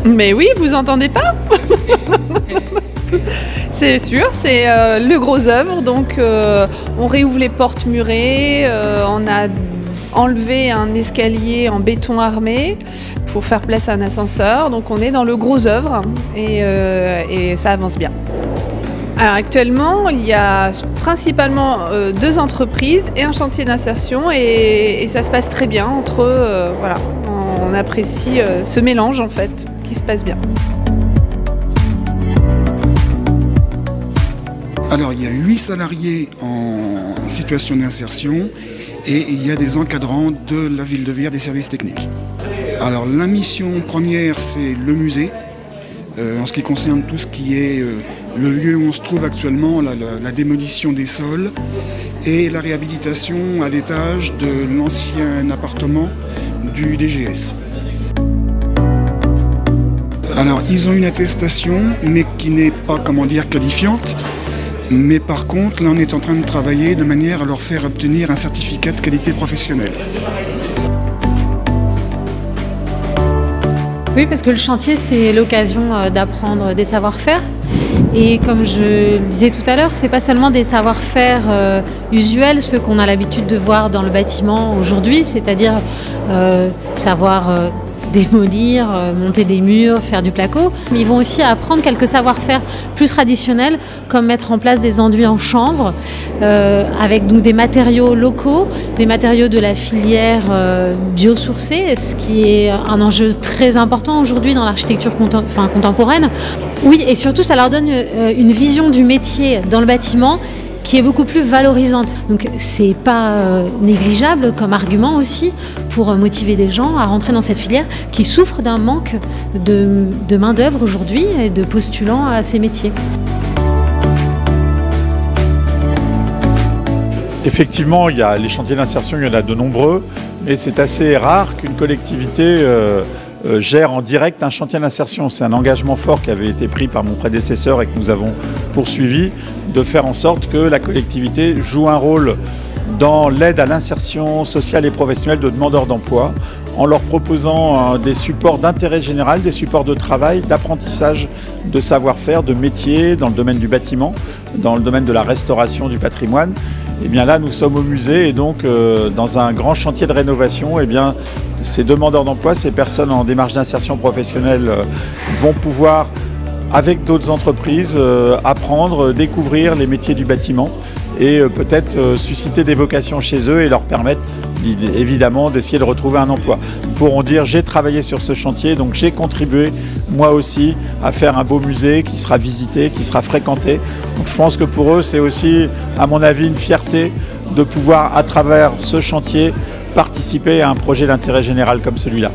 Mais oui, vous entendez pas? C'est sûr, c'est le gros œuvre. Donc on réouvre les portes murées, on a enlevé un escalier en béton armé pour faire place à un ascenseur. Donc on est dans le gros œuvre et ça avance bien. Alors actuellement, il y a principalement 2 entreprises et un chantier d'insertion et ça se passe très bien entre eux. Voilà, on apprécie ce mélange en fait qui se passe bien. Alors il y a 8 salariés en situation d'insertion et il y a des encadrants de la ville de Vire des services techniques. Alors la mission première c'est le musée, en ce qui concerne tout ce qui est le lieu où on se trouve actuellement, la démolition des sols et la réhabilitation à l'étage de l'ancien appartement du DGS. Alors ils ont une attestation mais qui n'est pas qualifiante. Mais par contre, là, on est en train de travailler de manière à leur faire obtenir un certificat de qualité professionnelle. Oui, parce que le chantier, c'est l'occasion d'apprendre des savoir-faire. Et comme je le disais tout à l'heure, c'est pas seulement des savoir-faire usuels, ceux qu'on a l'habitude de voir dans le bâtiment aujourd'hui, c'est-à-dire savoir démolir, monter des murs, faire du placo. Mais ils vont aussi apprendre quelques savoir-faire plus traditionnels, comme mettre en place des enduits en chanvre, avec donc des matériaux locaux, des matériaux de la filière biosourcée, ce qui est un enjeu très important aujourd'hui dans l'architecture contemporaine. Oui, et surtout, ça leur donne une vision du métier dans le bâtiment qui est beaucoup plus valorisante. Donc c'est pas négligeable comme argument aussi pour motiver des gens à rentrer dans cette filière qui souffre d'un manque de main-d'œuvre aujourd'hui et de postulants à ces métiers. Effectivement, il y a les chantiers d'insertion, il y en a de nombreux, mais c'est assez rare qu'une collectivité gère en direct un chantier d'insertion. C'est un engagement fort qui avait été pris par mon prédécesseur et que nous avons poursuivi, de faire en sorte que la collectivité joue un rôle dans l'aide à l'insertion sociale et professionnelle de demandeurs d'emploi, en leur proposant des supports d'intérêt général, des supports de travail, d'apprentissage, de savoir-faire, de métiers dans le domaine du bâtiment, dans le domaine de la restauration du patrimoine. Et bien là, nous sommes au musée et donc dans un grand chantier de rénovation, et bien ces demandeurs d'emploi, ces personnes en démarche d'insertion professionnelle vont pouvoir, avec d'autres entreprises, apprendre, découvrir les métiers du bâtiment et peut-être susciter des vocations chez eux et leur permettre évidemment d'essayer de retrouver un emploi. Ils pourront dire j'ai travaillé sur ce chantier, donc j'ai contribué moi aussi à faire un beau musée qui sera visité, qui sera fréquenté. Donc je pense que pour eux c'est aussi à mon avis une fierté de pouvoir à travers ce chantier participer à un projet d'intérêt général comme celui-là.